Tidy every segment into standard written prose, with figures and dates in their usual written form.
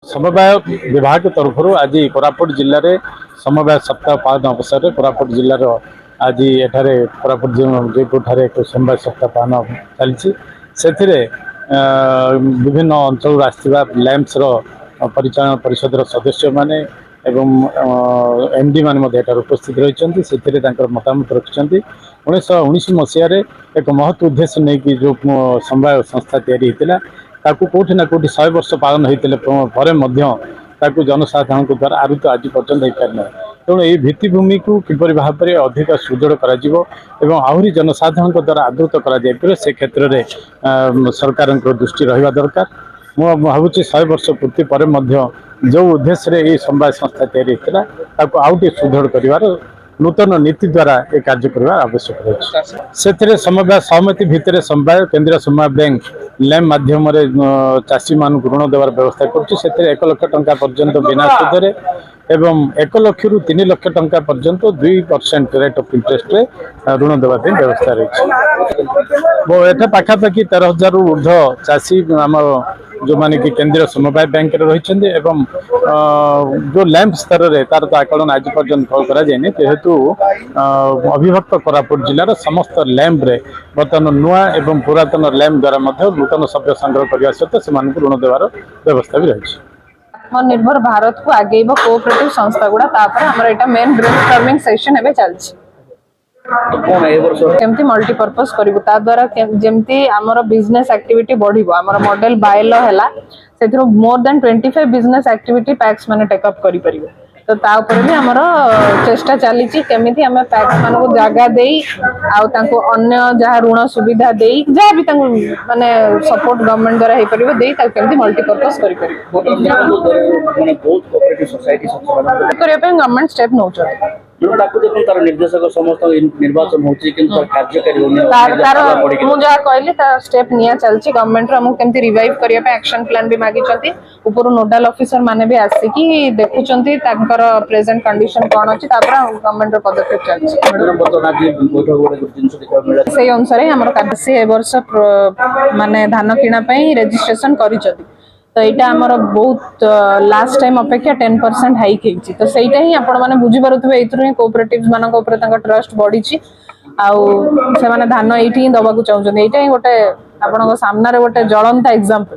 समवाय विभाग तरफ आज कोरापुट जिले में समवाय सप्ताह पालन अवसर में कोरापुट जिलार आज एठारे कोरापुट जयपुर ठारे एक समवाय सप्ताह पालन चलती से विभिन्न अंचल आसवा लैंप्स परिचालन परिषद सदस्य माने एवं एमडी मान उपस्थित रही से मतामत रखिंट 1919 मसीह एक महत्व उद्देश्य नहीं कि जो समवाय संस्था या कौटि ना कौटि 100 वर्ष पालन होते जनसाधारण द्वारा आरुत आज पर्यटन हो पारना तेणु ये भित्तिभूमि को किपर भाव में अधिक सुदृढ़ आहरी जनसाधारण द्वारा आदृत कर से क्षेत्र में सरकार दृष्टि रहा दरकार मुझे भावुँ 100 वर्ष पूर्ति पर जो उद्देश्य ये समवाय संस्था या आउट सुदृढ़ कर नूतन नीति द्वारा ये कार्य करने आवश्यक रही से समवाय सहमति भितर समवाय केंद्रीय समवाय बैंक लैम माध्यम चाषी मान ऋण देवार व्यवस्था कर 1 लाख टंका पर्यंत बिना सुधे एवं 1 लाख रु 3 लाख टंका पर्यंत 2% रेट ऑफ इंटरेस्ट ऋण देवाई व्यवस्था रही एटा पाखापाखि 13,000 रु ऊर्ध चाषी आम जो माने कि केंद्रीय समवाय बैंक रही जो लैंप स्तर में तार तो आकलन आज पर्यंत फल कराଯାए जेहेतु अविभक्त कोरापुट जिलार समस्त लैंप रे बर्तमान नुआ एवं पुरातन लैंप द्वारा नूतन सभ्य संग्रह करने सहित से ऋण देवार व्यवस्था भी रही आत्मनिर्भर भारत को आगे कोऑपरेटिव संस्था गुड़ा मेन ब्रेनस्टॉर्मिंग सेशन एवं चलती केमती मल्टीपर्पज करू ता द्वारा जेमती आमर बिजनेस एक्टिविटी बढ़िबो आमर मॉडल बायलो हैला सेथरो more than 25 business activity PACS माने टेकअप करि परिबो तो ता ऊपर भी आमर चेष्टा चली केमिति आमे पैक्स मान को जगह देई आउ तांको अन्य जहा ऋण सुविधा देई जहा भी तांको माने सपोर्ट गवर्नमेंट द्वारा हे परिबो देई ता केमिति मल्टीपर्पज करि परिबो माने बहुत कोऑपरेटिव सोसाइटी सब करिया पे गवर्नमेंट स्टेप नौ छ तार निर्देशक समस्त निर्वाचन होची किंतु कार्यकारी होने मु जहा कहली ता स्टेप निया चलची गवर्नमेंट रो केमती रिवाइव करिया पे एक्शन प्लान भी मागी चंती ऊपर नोडल ऑफिसर माने भी आसी कि देखु चंती तांकर प्रेजेंट कंडीशन कोन अछि तापर गवर्नमेंट रो पदक्षेप चलची से अनुसार हमर कासी ए वर्ष माने धान किना पई रजिस्ट्रेशन करि चंती तो यहाँ आमर बहुत लास्ट टाइम अपेक्षा 10% हाइक होती तो सहीटा ही आपण मैंने बुझीपे ये कोऑपरेटिव्स मान ट्रस्ट बढ़ी से माने धान ये दबा चाहते यहाँ ही गोटे आपण सामने गोटे ज्वलंता एग्जांपल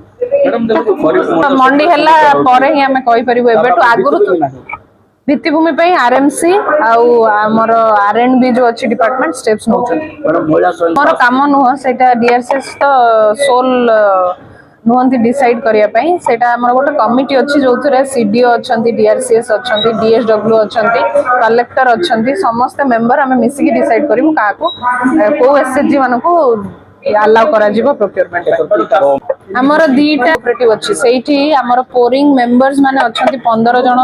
मंडी है ही आम कहीपर आगुरी भित्तिभूमि पे आरएमसी आमर आरएंडबी जो अच्छी डिपार्टमेंट स्टेप्स नौ मोर काम नुह से डीआरसीएस तो सोल नुहंती डिसाइड करिया पई सेटा हमर गोटे कमिटी अछि जोथरे सीडीओ अछंती डीआरसीएस अछंती डीएसडब्ल्यू अछंती कलेक्टर अछंती समस्त मेंबर हमें मिसी की डिसाइड करिमु का को एसएचजी मानको अलाउ करा जिवो प्रोक्योरमेंट हमर दीटा ऑपरेटिव अछि सेठी हमर पोरिंग मेंबर्स माने अछंती 15 जण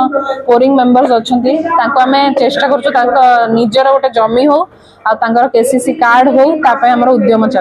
पोरिंग मेंबर्स अछंती ताको हमें चेष्टा करछु ताको निजर गोटे जमी हो आ तांकर केसीसी कार्ड हो ता पय हमर उद्यम